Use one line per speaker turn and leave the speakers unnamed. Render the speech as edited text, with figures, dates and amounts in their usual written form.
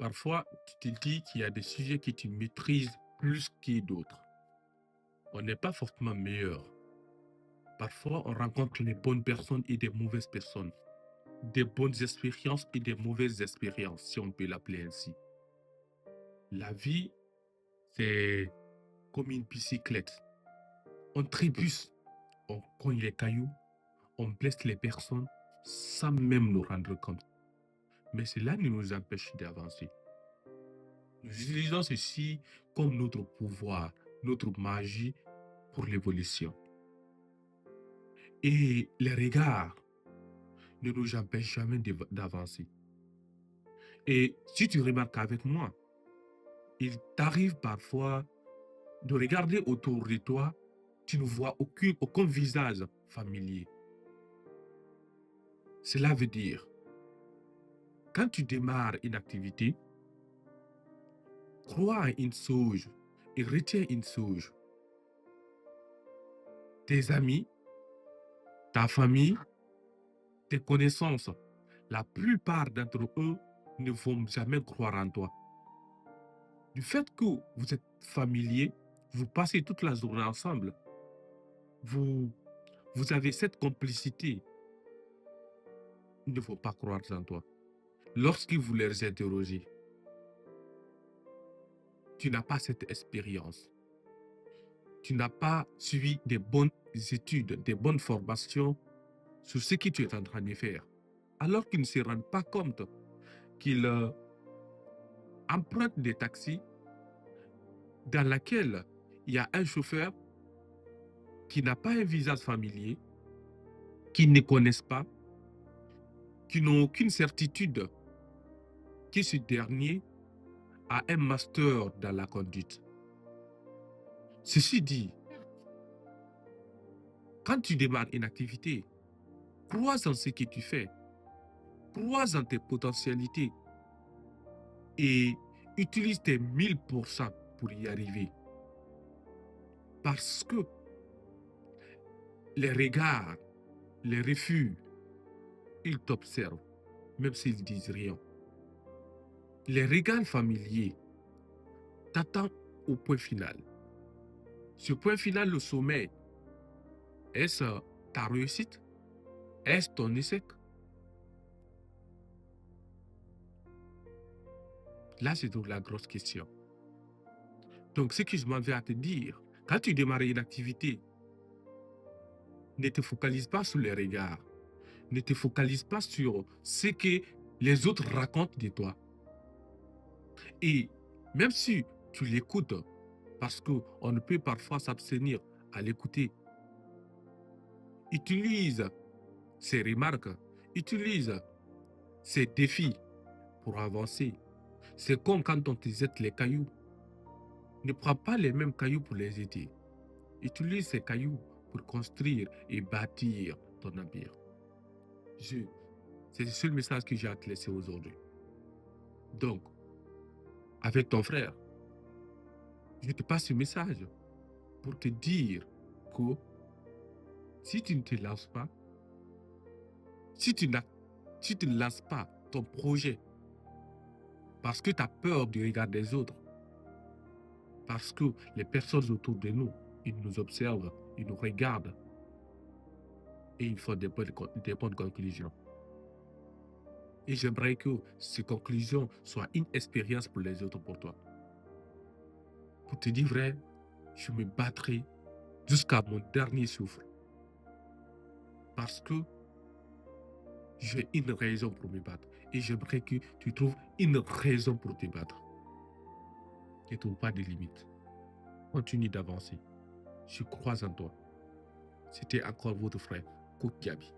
Parfois, tu te dis qu'il y a des sujets que tu maîtrises plus que d'autres. On n'est pas forcément meilleur. Parfois, on rencontre les bonnes personnes et des mauvaises personnes. Des bonnes expériences et des mauvaises expériences, si on peut l'appeler ainsi. La vie, c'est comme une bicyclette. On trébuche, on cogne les cailloux, on blesse les personnes sans même nous rendre compte. Mais cela ne nous empêche d'avancer. Nous utilisons ceci comme notre pouvoir, notre magie pour l'évolution. Et les regards ne nous empêchent jamais d'avancer. Et si tu remarques avec moi, il t'arrive parfois de regarder autour de toi, tu ne vois aucun visage familier. Cela veut dire, quand tu démarres une activité, crois à une chose et retiens une chose. Tes amis, ta famille, tes connaissances, la plupart d'entre eux ne vont jamais croire en toi. Du fait que vous êtes familier, vous passez toute la journée ensemble, vous, vous avez cette complicité, ils ne vont pas croire en toi. Lorsque vous les interrogez, tu n'as pas cette expérience. Tu n'as pas suivi des bonnes études, des bonnes formations sur ce que tu es en train de faire. Alors qu'ils ne se rendent pas compte qu'ils empruntent des taxis dans lesquels il y a un chauffeur qui n'a pas un visage familier, qui ne connaissent pas, qui n'ont aucune certitude que ce dernier a un master dans la conduite. Ceci dit, quand tu démarres une activité, crois en ce que tu fais, crois en tes potentialités et utilise tes 1000% pour y arriver. Parce que les regards, les refus, ils t'observent, même s'ils disent rien. Les regards familiers t'attendent au point final. Ce point final, le sommet, est-ce ta réussite? Est-ce ton échec? Là, c'est donc la grosse question. Donc, ce que je m'en vais à te dire, quand tu démarres une activité, ne te focalise pas sur les regards. Ne te focalise pas sur ce que les autres racontent de toi. Et même si tu l'écoutes, parce qu'on ne peut parfois s'abstenir à l'écouter, utilise ces remarques, utilise ces défis pour avancer. C'est comme quand on te jette les cailloux. Ne prends pas les mêmes cailloux pour les jeter. Utilise ces cailloux pour construire et bâtir ton empire. C'est le seul message que j'ai à te laisser aujourd'hui. Donc, avec ton frère, je te passe ce message pour te dire que si tu ne te lances pas, si tu ne lances pas ton projet parce que tu as peur du regard des autres, parce que les personnes autour de nous, ils nous observent, ils nous regardent et ils font des bonnes conclusions. Et j'aimerais que ces conclusions soient une expérience pour les autres, pour toi. Pour te dire vrai, je me battrai jusqu'à mon dernier souffle. Parce que j'ai une raison pour me battre. Et j'aimerais que tu trouves une raison pour te battre. Ne trouve pas de limite. Continue d'avancer. Je crois en toi. C'était encore votre frère, Kokiabi.